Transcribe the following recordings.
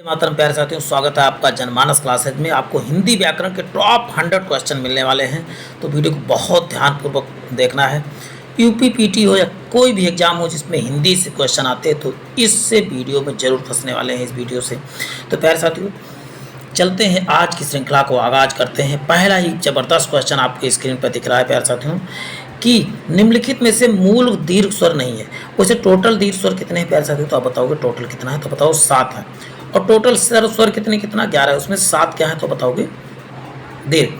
मातरम प्यारे साथियों, स्वागत है आपका जनमानस क्लासेज में। आपको हिंदी व्याकरण के टॉप 100 क्वेश्चन मिलने वाले हैं, तो वीडियो को बहुत ध्यानपूर्वक देखना है। यूपी पीटी हो या कोई भी एग्जाम हो जिसमें हिंदी से क्वेश्चन आते हैं तो इससे वीडियो में जरूर फंसने वाले हैं इस वीडियो से। तो प्यारे साथियों, चलते हैं आज की श्रृंखला को आगाज करते हैं। पहला ही ज़बरदस्त क्वेश्चन आपके स्क्रीन पर दिख रहा है प्यारे साथियों कि निम्नलिखित में से मूल दीर्घ स्वर नहीं है। वैसे टोटल दीर्घ स्वर कितने हैं प्यारे साथियों? तो आप बताओगे टोटल कितना है, तो बताओ 7 है। और टोटल स्वर कितना 11 है, उसमें 7 क्या है तो बताओगे दीर्घ।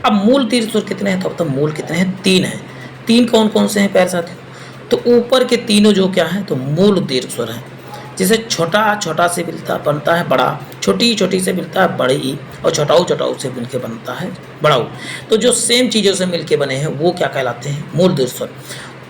अब मूल दीर्घ स्वर कितने हैं तो बताओ मूल कितने हैं? 3 हैं। 3 कौन कौन से हैं प्यारे साथियों? तो ऊपर के तीनों जो क्या हैं तो मूल दीर्घ स्वर हैं। जैसे छोटा छोटा से बनता है बड़ा, छोटी छोटी से मिलता है बड़ी, और छोटाऊ छोटाऊ से मिलके बनता है बड़ाऊ। तो जो सेम चीज़ों से मिलके बने हैं वो क्या कहलाते हैं? मूल दीर्घ स्वर।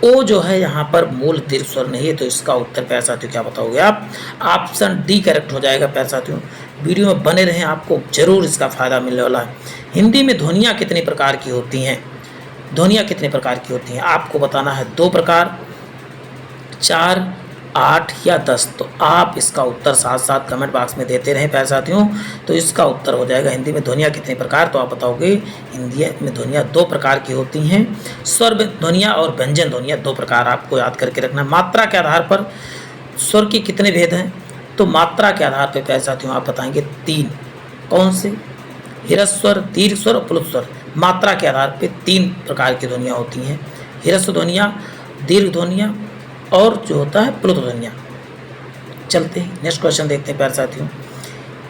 ओ जो है यहाँ पर मूल दीर्घ स्वर नहीं है, तो इसका उत्तर प्यारे साथियों क्या बताओगे आप? ऑप्शन डी करेक्ट हो जाएगा प्यारे साथियों। वीडियो में बने रहें, आपको जरूर इसका फायदा मिलने वाला है। हिंदी में ध्वनियाँ कितने प्रकार की होती हैं? ध्वनियाँ कितने प्रकार की होती हैं आपको बताना है। 2 प्रकार, 4, 8 या 10। तो आप इसका उत्तर साथ साथ कमेंट बॉक्स में देते रहें प्यारे साथियों। तो इसका उत्तर हो जाएगा हिंदी में ध्वनियाँ कितने प्रकार, तो आप बताओगे हिंदी में ध्वनियाँ 2 प्रकार की होती हैं। स्वर ध्वनियाँ और व्यंजन ध्वनियाँ 2 प्रकार आपको याद करके रखना। मात्रा के आधार पर स्वर के कितने भेद हैं? तो मात्रा के आधार पर प्यारे साथियों आप बताएंगे 3। कौन से? ह्रस्व स्वर, दीर्घ स्वर और प्लुत स्वर। मात्रा के आधार पर 3 प्रकार की ध्वनियाँ होती हैं। ह्रस्व ध्वनियाँ, दीर्घ ध्वनियाँ और जो होता है प्लुत ध्वनियाँ। चलते हैं नेक्स्ट क्वेश्चन देखते हैं प्यारे साथियों।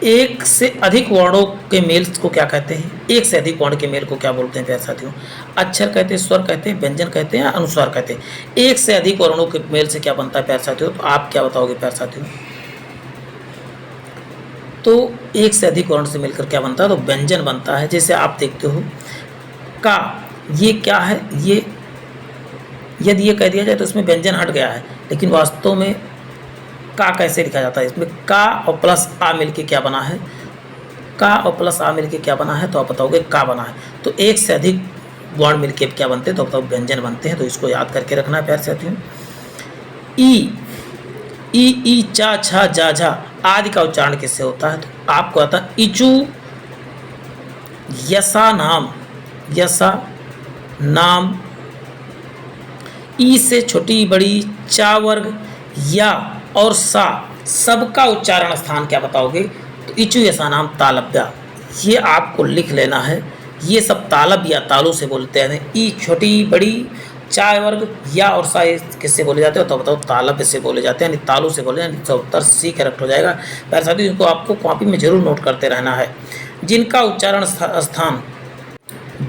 एक से अधिक वर्णों के मेल को क्या कहते हैं? एक से अधिक वर्ण के मेल को क्या बोलते हैं प्यारे साथियों? अक्षर कहते हैं, स्वर कहते हैं, व्यंजन कहते हैं, अनुस्वार कहते हैं। एक से अधिक वर्णों के मेल से क्या बनता है प्यारे साथियों? तो आप क्या बताओगे प्यारे साथियों? तो एक से अधिक वर्ण से मिलकर क्या बनता है? तो व्यंजन बनता है। जैसे आप देखते हो का, ये क्या है? ये यदि ये कह दिया जाए तो इसमें व्यंजन हट गया है, लेकिन वास्तव में का कैसे लिखा जाता है? इसमें का और प्लस आ मिलके क्या बना है? का और प्लस आ मिलके क्या बना है? तो आप बताओगे का बना है। तो एक से अधिक वर्ण मिलके क्या बनते हैं? तो बताओ व्यंजन बनते हैं। तो इसको याद करके रखना है प्यारे साथियों। ई चा छा जा झा आदि का उच्चारण किससे होता है? तो आपको आता है इचू, यसा नाम, यसा नाम, ई से छोटी बड़ी, चा वर्ग, या और सा सबका उच्चारण स्थान क्या बताओगे? तो इचु यसा नाम तालव्या। ये आपको लिख लेना है। ये सब तालब या तालु से बोलते हैं। ई छोटी बड़ी, चा वर्ग, या और सा किससे बोले जाते हो? तो बताओ तालब से बोले जाते हैं, यानी तालु से बोले जाते हैं। उत्तर सी करेक्ट हो जाएगा। प्यारे साथियों, इनको आपको कॉपी में जरूर नोट करते रहना है। जिनका उच्चारण स्थान,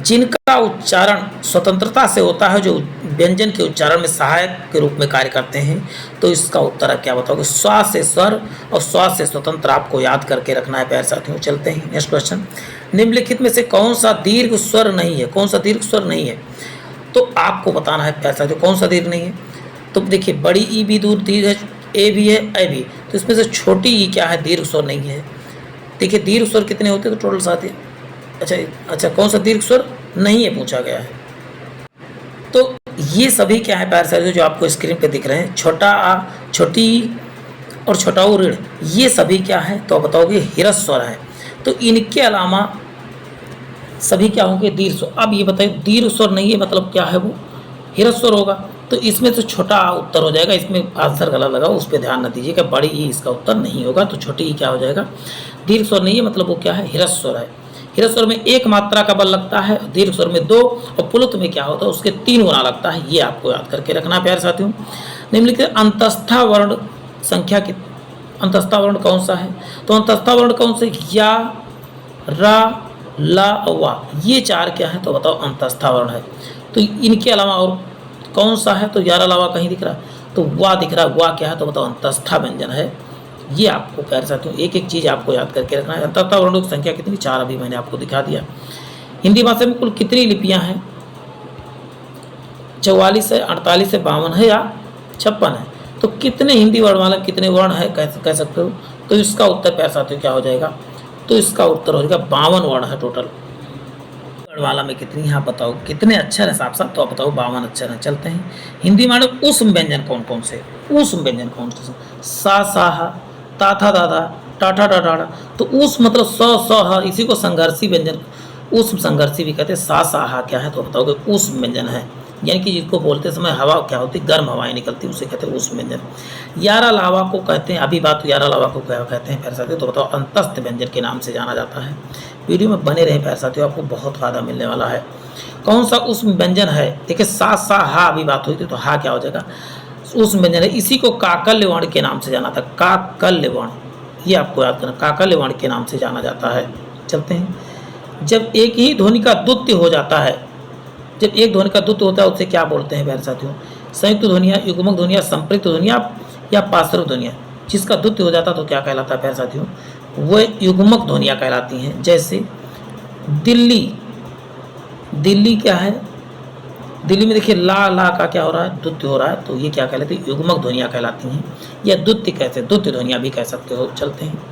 जिनका उच्चारण स्वतंत्रता से होता है, जो व्यंजन के उच्चारण में सहायक के रूप में कार्य करते हैं, तो इसका उत्तर आप क्या बताओगे? स्वा से स्वर और स्वा से स्वतंत्र आपको याद करके रखना है प्यारे साथियों। चलते हैं नेक्स्ट क्वेश्चन। निम्नलिखित में से कौन सा दीर्घ स्वर नहीं है? कौन सा दीर्घ स्वर नहीं है? तो आपको बताना है प्यारे साथियों कौन सा दीर्घ नहीं है। तो देखिए बड़ी ई भी दूर दीर्घ है, ए भी है, ए भी। तो इसमें से छोटी ई क्या है? दीर्घ स्वर नहीं है। देखिए दीर्घ स्वर कितने होते हैं? तो टोटल 7 है। अच्छा, कौन सा दीर्घ स्वर नहीं है पूछा गया है। तो ये सभी क्या है प्यारे साथियों जो आपको स्क्रीन पे दिख रहे हैं? छोटा आ, छोटी और छोटा ऊ ऋण, ये सभी क्या है? तो आप बताओगे ह्रस्व स्वर है। तो इनके अलावा सभी क्या होंगे? दीर्घ स्वर। अब ये बताइए दीर्घ स्वर नहीं है मतलब क्या है? वो ह्रस्व स्वर होगा। तो इसमें तो छोटा आ उत्तर हो जाएगा। इसमें आंसर गलत लगा, उस पर ध्यान न दीजिएगा। बड़ी ई इसका उत्तर नहीं होगा। तो छोटी ई क्या हो जाएगा? दीर्घ स्वर नहीं है मतलब वो क्या है? ह्रस्व स्वर है। ह्रस्व स्वर में 1 मात्रा का बल लगता है, दीर्घ स्वर में 2, और प्लुत में क्या होता है? उसके 3 गुना लगता है। ये आपको याद करके रखना प्यारे साथियों। निम्नलिखित अंतस्था वर्ण संख्या की, अंतस्था वर्ण कौन सा है? तो अंतस्था वर्ण कौन से? या, रा, ला और वा, ये 4 क्या है? तो बताओ अंतस्था वर्ण है। तो इनके अलावा और कौन सा है? तो यार अलावा कहीं दिख रहा है? तो वा दिख रहा है। वा क्या है? तो बताओ अंतस्था व्यंजन है। ये आपको प्यारे साथियों एक एक चीज़ आपको याद करके रखना है। अंततः वर्णों की संख्या कितनी? 4 अभी मैंने आपको दिखा दिया। हिंदी भाषा में कुल कितनी लिपियां हैं? 44 है, 48 है, 52 है या 56 है? तो कितने हिंदी वर्णमाला कितने वर्ण है कह सकते हो? तो इसका उत्तर प्यारे साथियों क्या हो जाएगा? तो इसका उत्तर हो जाएगा 52 वर्ण है टोटल। वर्णमाला में कितनी है आप बताओ? कितने अक्षर है साफ साफ? तो आप बताओ 52 अक्षर हैं। चलते हैं हिंदी में उष्म व्यंजन कौन कौन से? उष्म व्यंजन कौन कौन से? सा, सा, ता था, दादा, टाटा टाटा। तो उस मतलब स ह, इसी को संघर्षी व्यंजन उष्म संघर्षी भी कहते हैं। सा सा हा क्या है तो बताओगे उष्म व्यंजन है, यानी कि जिसको बोलते समय हवा क्या होती, गर्म हवाएं निकलती, उसे कहते हैं उष्म व्यंजन। यारा लावा को कहते हैं, अभी बात यारा लावा को क्या कहते हैं प्यारे साथियों, तो बताओ अंतस्थ व्यंजन के नाम से जाना जाता है। वीडियो में बने रहें प्यारे साथियों, आपको बहुत फायदा मिलने वाला है। कौन सा उष्म व्यंजन है, देखिए सा सा हा अभी बात हुई थी, तो हा क्या हो जाएगा, उष्म व्यंजन है। इसी को काकल्य वर्ण के नाम से जाना था, काकल्य वर्ण, ये आपको याद करना, काकल्य वर्ण के नाम से जाना जाता है। चलते हैं, जब एक ही ध्वनि का द्वित्य हो जाता है, जब एक ध्वनि का द्वित्य होता है उसे क्या बोलते हैं प्यारे साथियों, संयुक्त ध्वनिया, युग्मक ध्वनिया, संपृक्त ध्वनिया या पार्श्व ध्वनिया। जिसका द्वित्य हो जाता है तो क्या कहलाता है प्यारे साथियों, वह युग्मक ध्वनियाँ कहलाती हैं। जैसे दिल्ली, दिल्ली क्या है, दिल्ली में देखिए ला ला का क्या हो रहा है, द्वित्य हो रहा है, तो ये क्या कहलाती है, युग्मक ध्वनियाँ कहलाती हैं, या द्वित्य कहते हैं, द्वित्य ध्वनियाँ भी कह सकते हो। चलते हैं,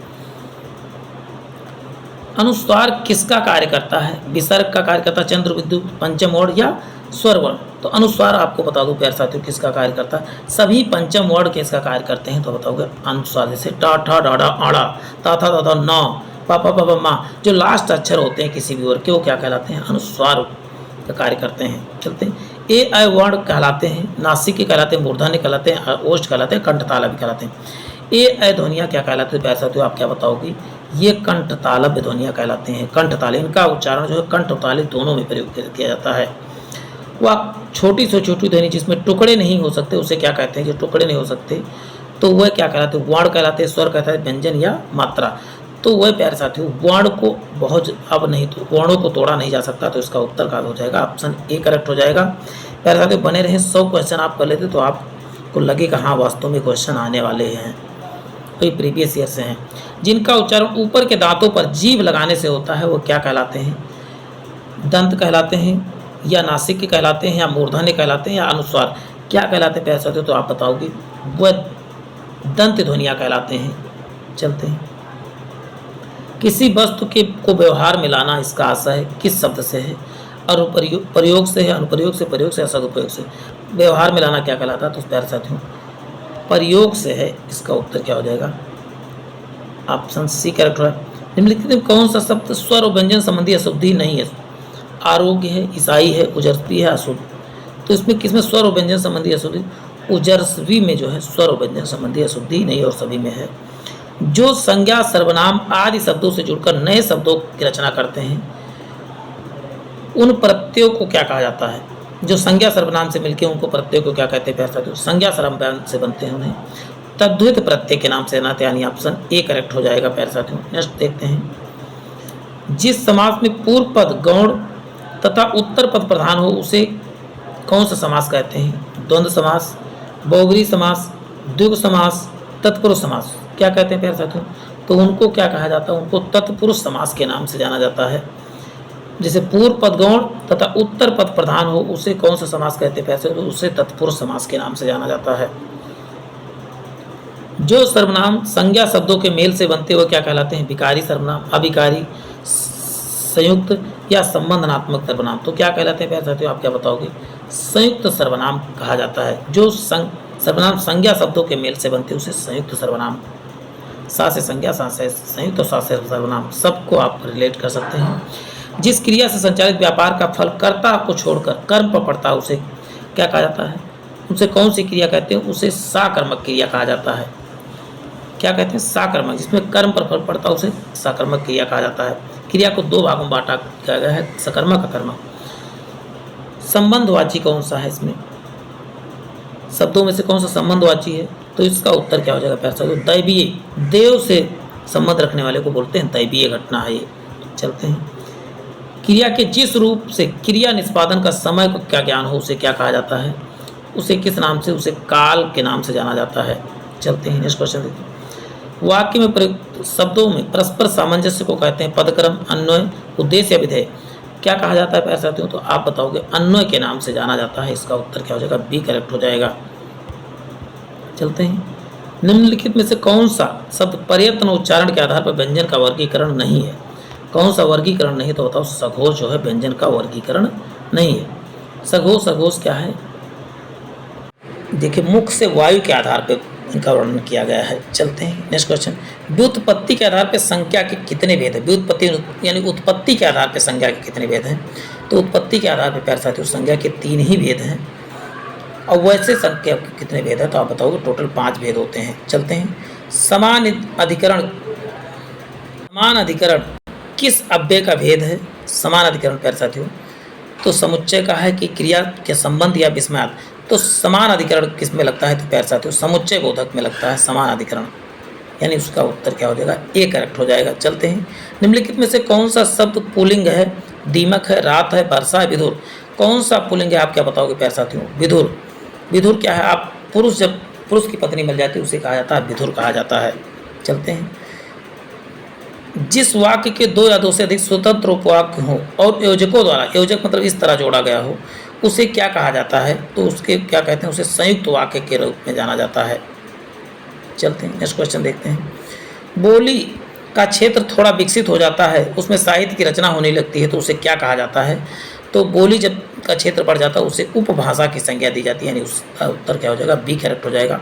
अनुस्वार किसका कार्य करता है, विसर्ग का कार्य करता है, चंद्र बिंदु पंचम वर्ण या स्वर वर्ण। तो अनुस्वार आपको बता दूं प्यारे साथियों किसका कार्य करता है, सभी पंचम वर्ण किसका कार्य करते हैं तो बताओगे अनुस्वार। जैसे टा ठा डाडा आड़ा, ता था दादा ना, पा पा पा मा, जो लास्ट अक्षर होते हैं किसी भी वर्ण के, वो क्या कहलाते हैं, अनुस्वार का कार्य करते हैं। चलते हैं, ए अ वर्ण कहलाते हैं, नासिक कहलाते हैं, मूर्धन्य कहलाते हैं, ओष्ठ कहलाते हैं, कंठतालव्य भी कहलाते हैं। ए अ ध्वनियाँ क्या कहलाते हैं प्यारे साथियों, आप क्या बताओगे, ये कंठतालव्य ध्वनियाँ कहलाते हैं। कंठतालव्य, इनका उच्चारण जो है कंठतालव्य दोनों में प्रयोग किया जाता है। वह छोटी से छोटी ध्वनि जिसमें टुकड़े नहीं हो सकते उसे क्या कहते हैं, जो टुकड़े नहीं हो सकते तो वह क्या कहलाते हैं, वर्ण कहलाते हैं, स्वर कहता है, व्यंजन या मात्रा। तो वह प्यारे साथियों वर्ण को बहुत अब नहीं, तो वर्णों को तोड़ा नहीं जा सकता, तो इसका उत्तर का हो जाएगा ऑप्शन ए करेक्ट हो जाएगा। प्यारे साथियों बने रहें, 100 क्वेश्चन आप कर लेते तो आपको लगेगा हाँ वास्तव में क्वेश्चन आने वाले हैं, कोई प्रीवियस ईयर से हैं। जिनका उच्चारण ऊपर के दांतों पर जीभ लगाने से होता है वो क्या कहलाते हैं, दंत कहलाते हैं या नासिक कहलाते हैं या मूर्धन्य कहलाते हैं या अनुस्वार क्या कहलाते हैं प्यारे साथियों, तो आप बताओगे वह दंत ध्वनियाँ कहलाते हैं। चलते हैं, किसी वस्तु के को व्यवहार में लाना, इसका आशय किस शब्द से है, और प्रयोग से है, अनुप्रयोग से, प्रयोग से या सदुपयोग से। व्यवहार में लाना क्या कहलाता है तो प्यारे साथियों प्रयोग से है, इसका उत्तर क्या हो जाएगा ऑप्शन सी करेक्ट है। निम्नलिखित में कौन सा शब्द स्वर और व्यंजन संबंधी अशुद्धि नहीं है, आरोग्य है, ईसाई है, उजरस्वी है, अशुद्ध। तो इसमें किसमें स्वर और व्यंजन संबंधी अशुद्धि, उजरस्वी में जो है स्वर और व्यंजन संबंधी अशुद्धि नहीं और सभी में है। जो संज्ञा सर्वनाम आदि शब्दों से जुड़कर नए शब्दों की रचना करते हैं उन प्रत्ययों को क्या कहा जाता है, जो संज्ञा सर्वनाम से मिलकर उनको प्रत्यय को क्या कहते हैं प्यारे साथियों, संज्ञा सर्वनाम से बनते हैं उन्हें तद्धित प्रत्यय के नाम से जानाते हैं, यानी ऑप्शन ए करेक्ट हो जाएगा प्यारे साथियों। नेक्स्ट देखते हैं, जिस समास में पूर्व पद गौण तथा उत्तर पद प्रधान हो उसे कौन सा समास कहते हैं, द्वंद्व समास, बहुब्रीहि समास, द्विगु समास, तत्पुरुष समास क्या कहते हैं प्यारे साथियों, तो उनको क्या कहा जाता है, उनको तत्पुरुष समास के नाम से जाना जाता है। जैसे पूर्व पद गौण तथा उत्तर पद प्रधान हो उसे कौन सा समास कहते हैं प्यारे साथियों, तो उसे तत्पुरुष समास के नाम से जाना जाता है। जो सर्वनाम संज्ञा शब्दों के मेल से बनते हुए क्या कहलाते हैं, विकारी सर्वनाम, अविकारी, संयुक्त या संबंधनात्मक सर्वनाम। तो क्या कहलाते हैं प्यारे साथियों, आप क्या बताओगे, संयुक्त सर्वनाम कहा जाता है। जो सर्वनाम संज्ञा शब्दों के मेल से बनते हैं उसे संयुक्त सर्वनाम, सा से संज्ञा, सा से संयुक्त और सा से सर्वनाम, सबको आप रिलेट कर सकते हैं। जिस क्रिया से संचालित व्यापार का फल कर्ता को छोड़कर कर्म पर पड़ता है उसे क्या कहा जाता है, उसे कौन सी क्रिया कहते हैं, उसे साकर्मक क्रिया कहा जाता है। क्या कहते हैं, साकर्मक, जिसमें कर्म पर फल पड़ता है उसे साकर्मक क्रिया कहा जाता है। क्रिया को दो भागों में बांटा गया है, सकर्मक अकर्मक। संबंधवाची कौन सा है, इसमें शब्दों में से कौन सा संबंधवाची है, तो इसका उत्तर क्या हो जाएगा प्यारे साथियों, दैवीय, देव से संबंध रखने वाले को बोलते हैं, दैवीय घटना है ये। चलते हैं, क्रिया के जिस रूप से क्रिया निष्पादन का समय को क्या ज्ञान हो उसे क्या कहा जाता है, उसे किस नाम से, उसे काल के नाम से जाना जाता है। चलते हैं, नेक्स्ट क्वेश्चन देखिए, वाक्य में प्रयुक्त शब्दों में परस्पर सामंजस्य को कहते हैं पदक्रम, अन्वय, उद्देश्य या विधेय क्या कहा जाता है प्यारे साथियों, तो आप बताओगे अन्वय के नाम से जाना जाता है। इसका उत्तर क्या हो जाएगा, बी करेक्ट हो जाएगा। चलते हैं, निम्नलिखित में से कौन सा शब्द प्रयत्न उच्चारण के आधार पर व्यंजन का वर्गीकरण नहीं है, कौन सा वर्गीकरण नहीं, तो बताओ सघोष जो है व्यंजन का वर्गीकरण नहीं है। सघोष, सघोष क्या है, देखिए मुख से वायु के आधार पर इनका वर्णन किया गया है। चलते हैं नेक्स्ट क्वेश्चन। व्युत्पत्ति के आधार पर संख्या के कितने भेद हैं? व्युत्पत्ति यानी उत्पत्ति के आधार पर संख्या के कितने भेद हैं? तो उत्पत्ति के आधार पर प्यारे साथियों संख्या के 3 ही भेद हैं। और वैसे संख्या के कितने भेद हैं? तो आप बताओगे टोटल 5 भेद होते हैं। चलते हैं। समान अधिकरण किस अव्यय का भेद है? समान अधिकरण प्यारे साथियों तो समुच्चय का है कि क्रिया के संबंध या विस्मयार्थ? तो समान अधिकरण किस में लगता है? तो प्यारे साथियों समुच्चय बोधक में लगता है समान अधिकरण, यानी उसका उत्तर क्या हो जाएगा? ए करेक्ट हो जाएगा। चलते हैं। निम्नलिखित में से कौन सा शब्द पुल्लिंग है? दीमक है, रात है, वर्षा है, विधुर। कौन सा पुल्लिंग है? आप क्या बताओगे प्यारे साथियों? विधुर। विधुर क्या है? आप पुरुष, जब पुरुष की पत्नी मिल जाती है उसे कहा जाता है विधुर कहा जाता है। चलते हैं। जिस वाक्य के 2 या 2 से अधिक स्वतंत्र उपवाक्य हो और योजकों द्वारा, योजक मतलब इस तरह जोड़ा गया हो, उसे क्या कहा जाता है? तो उसके क्या कहते हैं? उसे संयुक्त वाक्य के रूप में जाना जाता है। चलते हैं नेक्स्ट क्वेश्चन देखते हैं। बोली का क्षेत्र थोड़ा विकसित हो जाता है, उसमें साहित्य की रचना होने लगती है, तो उसे क्या कहा जाता है? तो बोली जब का क्षेत्र बढ़ जाता है उसे उपभाषा की संज्ञा दी जाती है, यानी उसका उत्तर क्या हो जाएगा? बी करेक्ट हो जाएगा।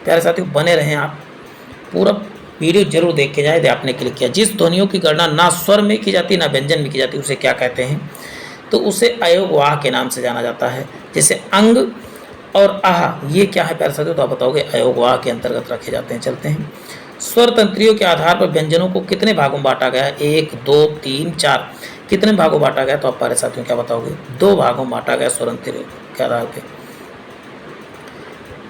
प्यारे साथियों बने रहें आप, पूरा वीडियो जरूर देख के जाए। आपने क्लिक किया। जिस ध्वनियों की गणना ना स्वर में की जाती ना व्यंजन में की जाती उसे क्या कहते हैं? तो उसे अयोगवाह के नाम से जाना जाता है। जैसे अंग और आह, ये क्या है प्यारे साथियों? तो आप बताओगे अयोगवाह के अंतर्गत रखे जाते हैं। चलते हैं। स्वर तंत्रियों के आधार पर व्यंजनों को कितने भागों में बांटा गया है? 1, 2, 3, 4। कितने भागों बांटा गया? तो आप प्यारे साथियों क्या बताओगे? 2 भागों में बांटा गया स्वर तंत्रियों के आधार पर।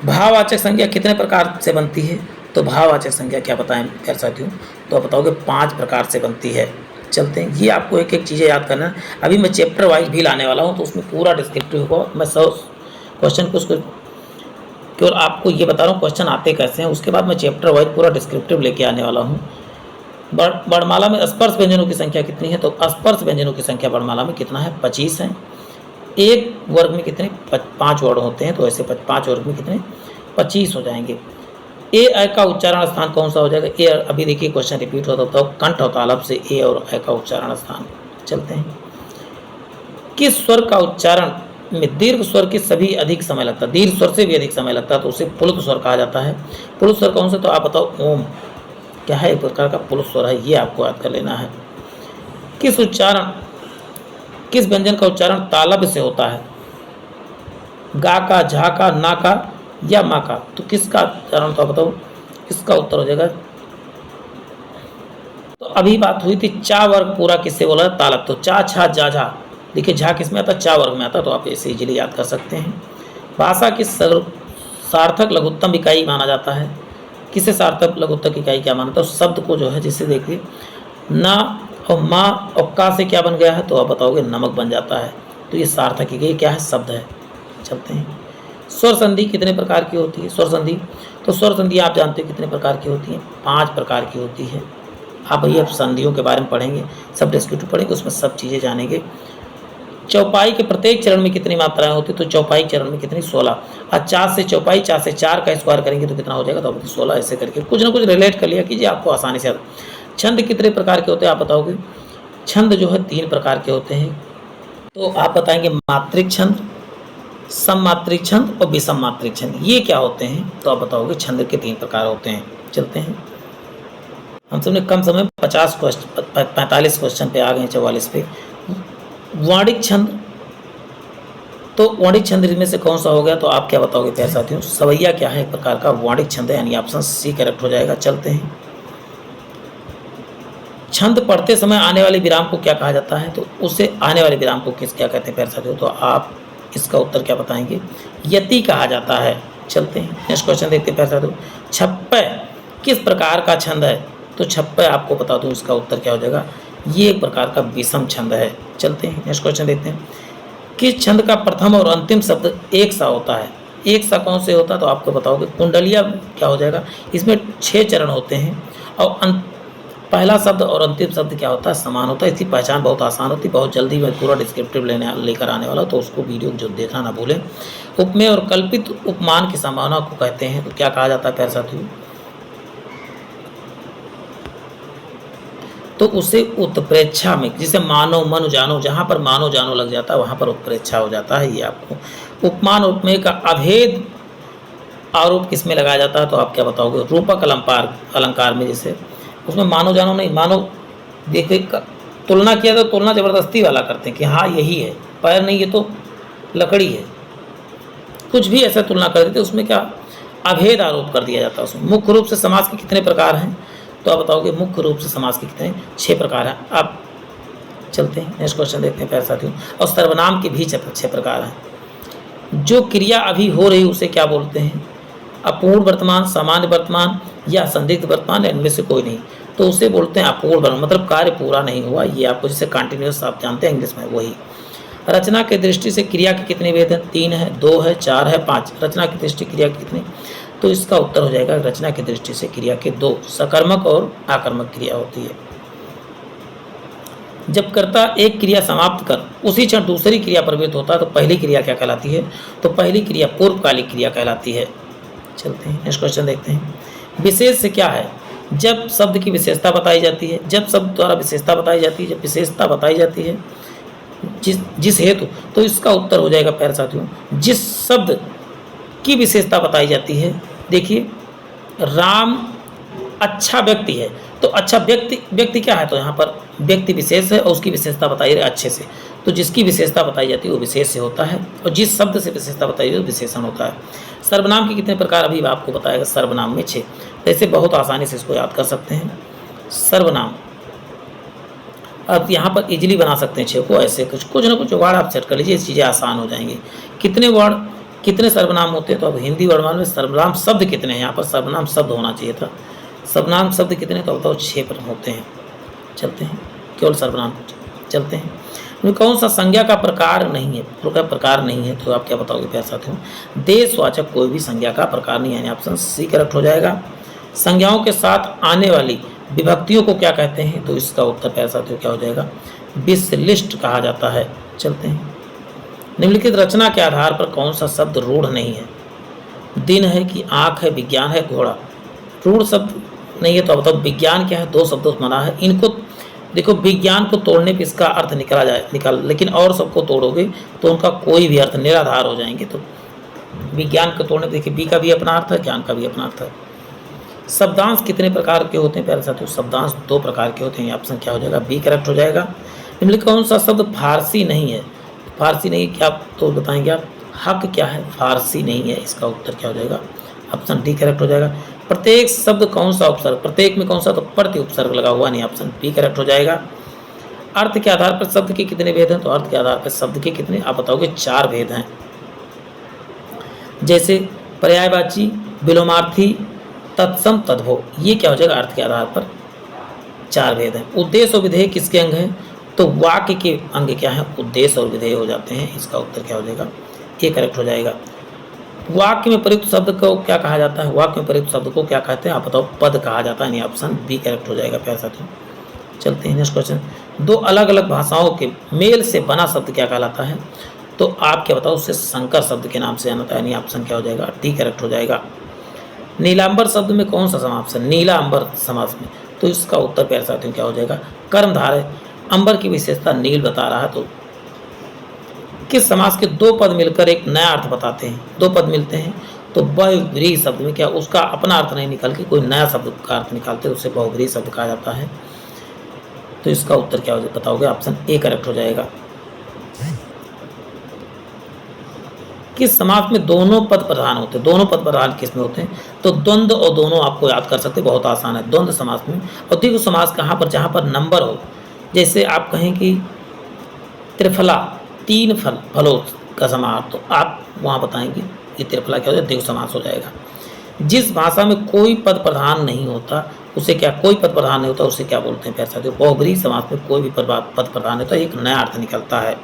भाववाचक संज्ञा कितने प्रकार से बनती है? तो भाववाचक संज्ञा क्या बताएं प्यारे साथियों? तो आप बताओगे 5 प्रकार से बनती है। चलते हैं। ये आपको एक एक चीज़ें याद करना। अभी मैं चैप्टर वाइज भी लाने वाला हूँ, तो उसमें पूरा डिस्क्रिप्टिव होगा। मैं 100 क्वेश्चन को उसको केवल आपको ये बता रहा हूँ क्वेश्चन आते कैसे हैं। उसके बाद मैं चैप्टर वाइज पूरा डिस्क्रिप्टिव लेके आने वाला हूँ। वर्णमाला में स्पर्श व्यंजनों की संख्या कितनी है? तो स्पर्श व्यंजनों की संख्या वर्णमाला में कितना है? 25 है। एक वर्ग में कितने? 5 वर्ण होते हैं, तो ऐसे 5 वर्ग में कितने? 25 हो जाएंगे। ए ऐ का उच्चारण स्थान कौन सा हो जाएगा? ए, अभी देखिए क्वेश्चन रिपीट होता तो कंठ और तालब से ए और ऐ का उच्चारण स्थान। चलते हैं। किस स्वर का उच्चारण में दीर्घ स्वर के सभी अधिक समय लगता है? दीर्घ स्वर से भी अधिक समय लगता है, तो उसे पुलुत स्वर कहा जाता है। पुलुत स्वर कौन सा? तो आप बताओ। ओम क्या है? एक प्रकार का पुलुत स्वर है, ये आपको याद कर लेना है। किस व्यंजन का उच्चारण तालब से होता है? गा का, झा का, ना का या माँ का? तो किसका उच्चारण? तो बताओ। इसका उत्तर हो जाएगा। तो अभी बात हुई थी चा वर्ग पूरा किससे बोला? तालब। तो चा, छा, जा, झा। देखिए झा किस में आता? चा वर्ग में आता, तो आप इसे इजीली याद कर सकते हैं। भाषा की सार्थक लघुत्तम इकाई माना जाता है? किसे सार्थक लघुत्तम इकाई क्या माना? तो शब्द को जो है, जिससे देखिए ना और माँ और का से क्या बन गया है? तो आप बताओगे नमक बन जाता है। तो ये सार्थक इकाई क्या है? शब्द है। चलते हैं। स्वर संधि कितने प्रकार की होती है? स्वर संधि, तो स्वर संधि आप जानते हो कितने प्रकार की होती है? 5 प्रकार की होती है। आप भैया अब संधियों के बारे में पढ़ेंगे, सब डिस्क्रिप्टिव पढ़ेंगे, उसमें सब चीज़ें जानेंगे। चौपाई के प्रत्येक चरण में कितनी मात्राएं होती है? तो चौपाई चरण में कितनी? 16। और 4 से चौपाई, 4 से 4 का स्क्वायर करेंगे तो कितना हो जाएगा? तो 16। ऐसे करके कुछ ना कुछ रिलेट कर लिया कीजिए, आपको आसानी से। छंद कितने प्रकार के होते हैं? आप बताओगे। छंद जो है 3 प्रकार के होते हैं। तो आप बताएंगे मात्रिक छंद, सममात्रिक छंद और विषम मात्रिक छंद। ये क्या होते हैं? तो आप बताओगे छंद के 3 प्रकार होते हैं। चलते हैं। हम सबने कम समय 45 क्वेश्चन पे आ गए, 44 पे। वाणिक छंद, तो वाणिक छंद में से कौन सा हो गया? तो आप क्या बताओगे प्यारे साथियों? सवैया क्या है? एक प्रकार का वाणिक छंद है, यानी ऑप्शन सी करेक्ट हो जाएगा। चलते हैं। छंद पढ़ते समय आने वाले विराम को क्या कहा जाता है? तो उसे आने वाले विराम को क्या कहते हैं प्यारे साथियों? तो आप इसका उत्तर क्या बताएंगे? यति कहा जाता है। चलते हैं। नेक्स्ट क्वेश्चन देखते हैं प्यारे साथियों। छप्पय किस प्रकार का छंद है? तो छप्पय आपको बता दूं, इसका उत्तर क्या हो जाएगा? ये एक प्रकार का विषम छंद है। चलते हैं। नेक्स्ट क्वेश्चन देखते हैं। किस छंद का प्रथम और अंतिम शब्द एक सा होता है? एक सा कौन से होता है? तो आपको बताओगे कुंडलिया क्या हो जाएगा? इसमें 6 चरण होते हैं और पहला शब्द और अंतिम शब्द क्या होता है? समान होता है। इसकी पहचान बहुत आसान होती है। बहुत जल्दी मैं पूरा डिस्क्रिप्टिव लेकर आने वाला, तो उसको वीडियो जो देखना ना भूलें। उपमेय और कल्पित उपमान की संभावना को कहते हैं, तो क्या कहा जाता है प्यारे साथियों? तो उसे उत्प्रेक्षा में, जिसे मानो मनु जानो, जहाँ पर मानो जानो लग जाता है वहाँ पर उत्प्रेक्षा हो जाता है। ये आपको उपमान उपमेय का आरोप किस में लगाया जाता है, तो आप क्या बताओगे? रूपक अलंकार अलंकार में, जैसे उसमें मानो जानो नहीं, मानो देखिए तुलना किया तो तुलना ज़बरदस्ती वाला करते हैं कि हाँ यही है, पैर नहीं ये तो लकड़ी है, कुछ भी ऐसा तुलना कर देते, उसमें क्या अभेद आरोप कर दिया जाता है उसमें। मुख्य रूप से समाज के कितने प्रकार हैं, तो आप बताओगे मुख्य रूप से समाज के कितने? 6 प्रकार हैं। आप चलते हैं नेक्स्ट क्वेश्चन देखते हैं प्यारे साथियों। और सर्वनाम के भी 6 प्रकार हैं। जो क्रिया अभी हो रही उसे क्या बोलते हैं? अपूर्ण वर्तमान, सामान्य वर्तमान या संदिग्ध वर्तमान, या इनमें से कोई नहीं, तो उसे बोलते हैं अपूर्ण वर्तमान, मतलब कार्य पूरा नहीं हुआ। ये आपको जैसे कंटिन्यूस आप जानते हैं इंग्लिश में, वही। रचना की दृष्टि से क्रिया के कितने भेद हैं? 3 है, 2 है, 4 है, 5। रचना की दृष्टि क्रिया के कितने? तो इसका उत्तर हो जाएगा रचना की दृष्टि से क्रिया के 2, सकर्मक और आकर्मक क्रिया होती है। जब कर्ता एक क्रिया समाप्त कर उसी क्षण दूसरी क्रिया प्रवृत्त होता है तो पहली क्रिया क्या कहलाती है? तो पहली क्रिया पूर्वकालिक क्रिया कहलाती है। चलते हैं नेक्स्ट क्वेश्चन देखते हैं। विशेष से क्या है? जब शब्द की विशेषता बताई जाती है, जब शब्द द्वारा विशेषता बताई जाती है, जब विशेषता बताई जाती है जिस हेतु, तो इसका उत्तर हो जाएगा प्यारे साथियों जिस शब्द की विशेषता बताई जाती है। देखिए राम अच्छा व्यक्ति है, तो अच्छा व्यक्ति क्या है? तो यहाँ पर व्यक्ति विशेष है और उसकी विशेषता बताई है अच्छे से, तो जिसकी विशेषता बताई जाती है वो विशेष से होता है, और जिस शब्द से विशेषता बताई जाती है वो विशेषण होता है। सर्वनाम के कितने प्रकार अभी आपको बताएगा? सर्वनाम में 6। ऐसे बहुत आसानी से इसको याद कर सकते हैं। सर्वनाम अब यहाँ पर इजीली बना सकते हैं 6 को, ऐसे कुछ ना कुछ वर्ड आप सेट कर लीजिए, चीज़ें आसान हो जाएंगी। कितने वर्ड कितने सर्वनाम होते हैं? तो अब हिंदी वर्णमाला में सर्वनाम शब्द कितने हैं? यहाँ पर सर्वनाम शब्द होना चाहिए था। सर्वनाम शब्द कितने? तो बताओ 6 पर होते हैं। चलते हैं केवल सर्वनाम चलते हैं। कौन सा संज्ञा का प्रकार नहीं है? प्रकार नहीं है, तो आप क्या बताओगे प्यारे साथियों? देशवाचक कोई भी संज्ञा का प्रकार नहीं है, यानी ऑप्शन सी करेक्ट हो जाएगा। संज्ञाओं के साथ आने वाली विभक्तियों को क्या कहते हैं? तो इसका उत्तर प्यारे साथियों क्या हो जाएगा? विश्लिष्ट कहा जाता है। चलते हैं। निम्नलिखित रचना के आधार पर कौन सा शब्द रूढ़ नहीं है? दिन है कि आँख है, विज्ञान है, घोड़ा। रूढ़ शब्द नहीं है, तो अब बताओ विज्ञान क्या है? 2 शब्दों से बना है। इनको देखो, विज्ञान को तोड़ने पे इसका अर्थ निकाल, लेकिन और सबको तोड़ोगे तो उनका कोई भी अर्थ निराधार हो जाएंगे। तो विज्ञान को तोड़ने, देखिए बी का भी अपना अर्थ है, ज्ञान का भी अपना अर्थ है। शब्दांश कितने प्रकार के होते हैं प्यारे साथियों? शब्दांश 2 प्रकार के होते हैं। ऑप्शन क्या हो जाएगा? बी करेक्ट हो जाएगा। निम्नलिखित कौन सा शब्द फारसी नहीं है? फारसी नहीं क्या तो बताएंगे आप? हक क्या है? फारसी नहीं है, इसका उत्तर क्या हो जाएगा? ऑप्शन डी करेक्ट हो जाएगा। प्रत्येक शब्द कौन सा उपसर्ग? प्रत्येक में कौन सा? तो प्रति उपसर्ग लगा हुआ, नहीं, ऑप्शन बी करेक्ट हो जाएगा। अर्थ के आधार पर शब्द के कितने भेद हैं? तो अर्थ के आधार पर शब्द के कितने? आप बताओगे 4 भेद हैं। जैसे पर्यायवाची, विलोमार्थी, तत्सम, तद्भव, ये क्या हो जाएगा? अर्थ के आधार पर 4 भेद हैं। उद्देश्य और विधेय किसके अंग हैं? तो वाक्य के अंग क्या है? उद्देश्य और विधेय हो जाते हैं। इसका उत्तर क्या हो जाएगा? ये करेक्ट हो जाएगा। वाक्य में प्रयुक्त शब्द को क्या कहा जाता है? वाक्य में प्रयुक्त शब्द को क्या कहते हैं? आप बताओ। पद कहा जाता है, यानी ऑप्शन बी करेक्ट हो जाएगा प्यारे साथियों। चलते हैं नेक्स्ट क्वेश्चन। 2 अलग अलग भाषाओं के मेल से बना शब्द क्या कहलाता है? तो आप क्या बताओ? उसे संकर शब्द के नाम से जाना था, यानी ऑप्शन क्या हो जाएगा? डी करेक्ट हो जाएगा। नीलांबर शब्द में कौन सा समास है? नीला अंबर समास में, तो इसका उत्तर प्यारे साथियों क्या हो जाएगा? कर्मधारय। अंबर की विशेषता नील बता रहा है, तो किस समास के 2 पद मिलकर एक नया अर्थ बताते हैं? 2 पद मिलते हैं तो बहुव्रीहि शब्द में क्या उसका अपना अर्थ नहीं निकाल के कोई नया शब्द का अर्थ निकालते हैं, उसे बहुव्रीहि शब्द कहा जाता है। तो इसका उत्तर क्या हो जाएगा? बताओगे? ऑप्शन ए करेक्ट हो जाएगा। किस समास में दोनों पद प्रधान होते हैं? दोनों पद प्रधान किस में होते हैं? तो द्वंद्व और दोनों आपको याद कर सकते हैं, बहुत आसान है। द्वंद्व समास में। और द्विगु समास कहाँ पर? जहाँ पर नंबर हो, जैसे आप कहें कि त्रिफला, 3 फलों का समास, तो आप वहाँ बताएंगे ये त्रिफला क्या हो जाएगा? द्विगु समास हो जाएगा। जिस भाषा में कोई पद प्रधान नहीं होता उसे क्या? कोई पद प्रधान नहीं होता उसे क्या बोलते हैं प्यारे साथियों? बहुव्रीहि समास में कोई भी पद प्रधान होता है, एक नया अर्थ निकलता है।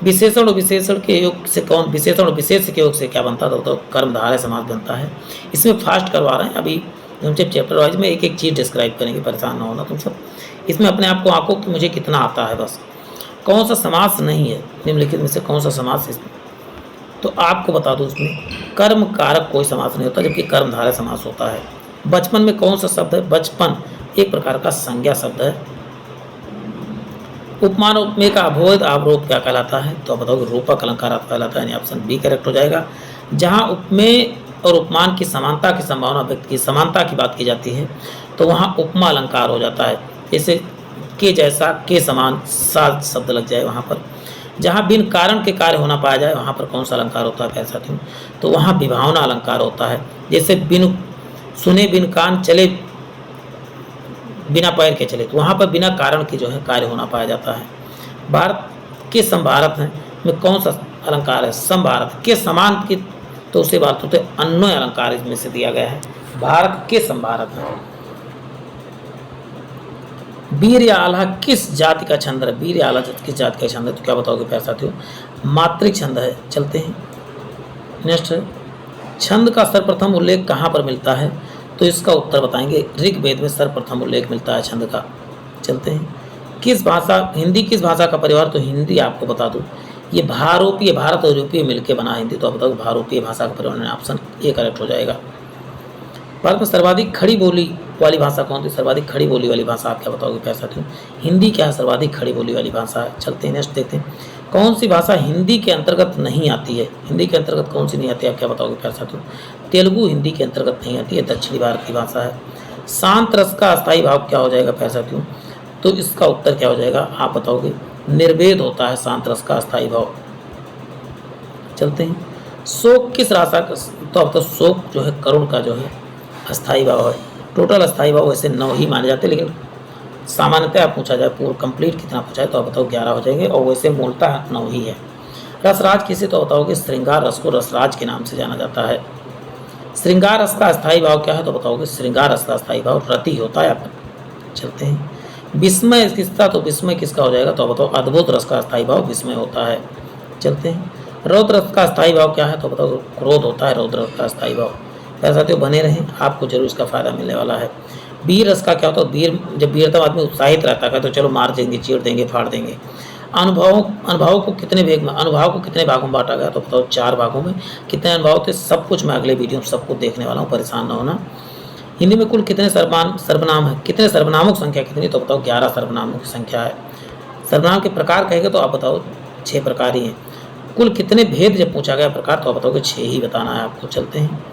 विशेषण और विशेषण के योग से कौन? विशेषण और विशेष के योग से क्या बनता है? तो कर्मधारय समास बनता है। इसमें फास्ट करवा रहे हैं अभी, हम जब चैप्टर वाइज में एक एक चीज़ डिस्क्राइब करेंगे, परेशान ना होना तुम सब। इसमें अपने आप को आंको कि मुझे कितना आता है बस। कौन सा समास नहीं है निम्नलिखित में से? कौन सा समास इसमें? तो आपको बता दूं, उसमें कर्म कारक कोई समास नहीं होता, जबकि कर्मधारय समास होता है। बचपन में कौन सा शब्द है? बचपन एक प्रकार का संज्ञा शब्द है। उपमान उपमेय का अभोध आरोप क्या कहलाता है? तो आप बताओगे रूपक अलंकार कहलाता है, यानी ऑप्शन बी करेक्ट हो जाएगा। जहाँ उपमेय और उपमान की समानता की संभावना व्यक्त की समानता की बात की जाती है तो वहाँ उपमा अलंकार हो जाता है। जैसे के जैसा, के समान, सा शब्द लग जाए वहाँ पर। जहाँ बिन कारण के कार्य होना पाया जाए वहाँ पर कौन सा अलंकार होता है प्यारे साथियों, तो वहाँ विभावना अलंकार होता है। जैसे बिन सुने बिन कान चले बिना पैर के चले, तो वहाँ पर बिना कारण के जो है कार्य होना पाया जाता है। भारत के संभारत है में कौन सा अलंकार है, संभारत के समान की, तो उसे बात होते अन्वय अलंकार इसमें से दिया गया है। भारत के संभारत है। वीर या आल्हा किस जाति का छंद है, वीर या आल्हा किस जाति का छंद है, तो क्या बताओगे प्यारे साथियों, मात्रिक छंद है। चलते हैं नेक्स्ट, छंद का सर्वप्रथम उल्लेख कहाँ पर मिलता है, तो इसका उत्तर बताएंगे ऋग्वेद में सर्वप्रथम उल्लेख मिलता है छंद का। चलते हैं, किस भाषा, हिंदी किस भाषा का परिवार, तो हिंदी आपको बता दूं ये भारोपीय, भारत और यूरोपीय मिलकर बना हिंदी, तो आप बताओ भारोपीय भाषा का परिवार, ऑप्शन ए करेक्ट हो जाएगा। भारत में सर्वाधिक खड़ी बोली वाली भाषा कौन सी, सर्वाधिक खड़ी बोली वाली भाषा आप क्या बताओगे प्यारे साथियों, हिंदी क्या है सर्वाधिक खड़ी बोली वाली भाषा है। चलते हैं नेक्स्ट देखते हैं, कौन सी भाषा हिंदी के अंतर्गत नहीं आती है, हिंदी के अंतर्गत कौन सी नहीं आती है आप क्या बताओगे प्यारे साथियों, तेलुगु हिंदी के अंतर्गत नहीं आती है, दक्षिणी भारत की भाषा है। शांत रस का अस्थायी भाव क्या हो जाएगा प्यारे साथियों, तो इसका उत्तर क्या हो जाएगा आप बताओगे, निर्वेद होता है शांत रस का अस्थायी भाव। चलते हैं, शोक किस राशा का, तो अब तो शोक जो है करुण का जो है अस्थायी भाव है। टोटल अस्थायी भाव वैसे 9 ही माने जाते हैं, लेकिन सामान्यतः आप पूछा जाए पूर्ण कंप्लीट कितना पूछा है तो आप बताओ 11 हो जाएंगे, और वैसे मूलतः 9 ही है। रसराज किसे, तो बताओगे श्रृंगार रस को रसराज के नाम से जाना जाता है। श्रृंगार रस का अस्थायी भाव क्या है, तो बताओगे श्रृंगार रस का अस्थायी भाव रति होता है। चलते हैं, विस्मय किसका, तो विस्मय किसका हो जाएगा, तो बताओ अद्भुत रस का अस्थायी भाव विस्मय होता है। चलते हैं, रौद्र रस का अस्थायी भाव क्या है, तो बताओ क्रोध होता है रौद्र रस का अस्थायी भाव। ऐसा साथियों बने रहें, आपको जरूर इसका फायदा मिलने वाला है। वीर रस का क्या होता है, वीर जब वीरता आदमी उत्साहित रहता है तो चलो मार देंगे, चीर देंगे, फाड़ देंगे। अनुभव को कितने वेग में, अनुभव को कितने भागों में बांटा गया, तो बताओ 4 भागों में। कितने अनुभव थे सब कुछ मैं अगले वीडियो में सबको देखने वाला हूँ, परेशान न होना। हिंदी में कुल कितने सर्वनाम है, कितने सर्वनामों की संख्या कितनी, तो बताओ 11 सर्वनामों की संख्या है। सर्वनाम के प्रकार कहेंगे तो आप बताओ 6 प्रकार ही हैं। कुल कितने भेद जब पूछा गया प्रकार तो आप बताओगे 6 ही बताना है आपको। चलते हैं,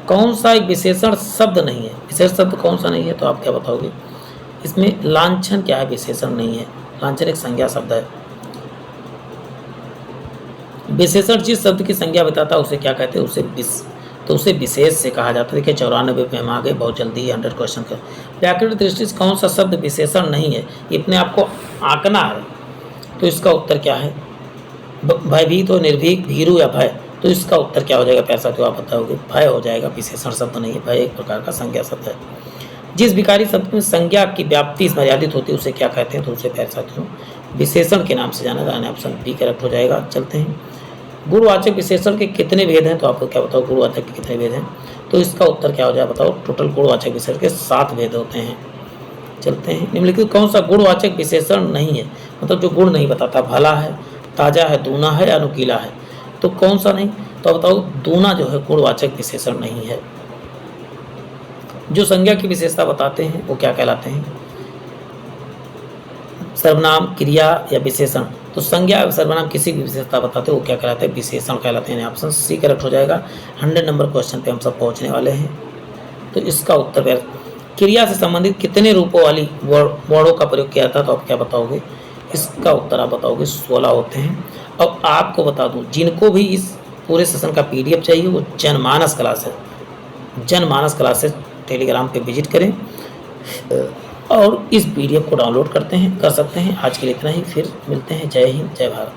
कौन सा एक विशेषण शब्द नहीं है, विशेष शब्द कौन सा नहीं है, तो आप क्या बताओगे, इसमें लांछन क्या है, विशेषण नहीं है, लांछन एक संज्ञा शब्द है। विशेषण जिस शब्द की संज्ञा बताता है उसे क्या कहते हैं, उसे विशेष से कहा जाता है। देखिए 94 पे हम आ गए, बहुत जल्दी 100 क्वेश्चन का। व्याकरण दृष्टि से कौन सा शब्द विशेषण नहीं है, अपने आप को आंकना है, तो इसका उत्तर क्या है, भयभीत हो, निर्भीक, भीरू या भय, तो इसका उत्तर क्या हो जाएगा प्यारे साथियों आप बताओगे, भय हो जाएगा, विशेषण शब्द नहीं है, भय एक प्रकार का संज्ञा शब्द है। जिस विकारी शब्द में संज्ञा की व्याप्ति मर्यादित होती है उसे क्या कहते हैं, तो उसे प्यारे साथियों विशेषण के नाम से जाना जाना, ऑप्शन बी करेक्ट हो जाएगा। चलते हैं, गुणवाचक विशेषण के कितने भेद हैं, तो आपको क्या बताओ गुणवाचक के कितने भेद हैं, तो इसका उत्तर क्या हो जाएगा बताओ, टोटल गुणवाचक विशेषण के 7 भेद होते हैं। चलते हैं, निम्नलिखित कौन सा गुणवाचक विशेषण नहीं है, मतलब जो गुण नहीं बताता, भला है, ताजा है, दूना है, अनुकीला है, तो कौन सा नहीं, तो बताओ दूना जो है गुणवाचक विशेषण नहीं है। जो संज्ञा की विशेषता बताते हैं वो क्या कहलाते हैं, सर्वनाम, क्रिया या विशेषण, तो संज्ञा सर्वनाम किसी की विशेषता बताते हैं वो क्या कहलाते हैं, विशेषण कहलाते हैं। ऑप्शन सी करेक्ट हो जाएगा। 100 नंबर क्वेश्चन पे हम सब पहुंचने वाले हैं, तो इसका उत्तर क्रिया से संबंधित कितने रूपों वाली वर्णों का प्रयोग किया था, तो आप क्या बताओगे, इसका उत्तर आप बताओगे 16 होते हैं। अब आपको बता दूं जिनको भी इस पूरे सेशन का PDF चाहिए वो जनमानस क्लासेस टेलीग्राम पे विजिट करें और इस PDF को डाउनलोड कर सकते हैं। आज के लिए इतना ही, फिर मिलते हैं। जय हिंद, जय भारत।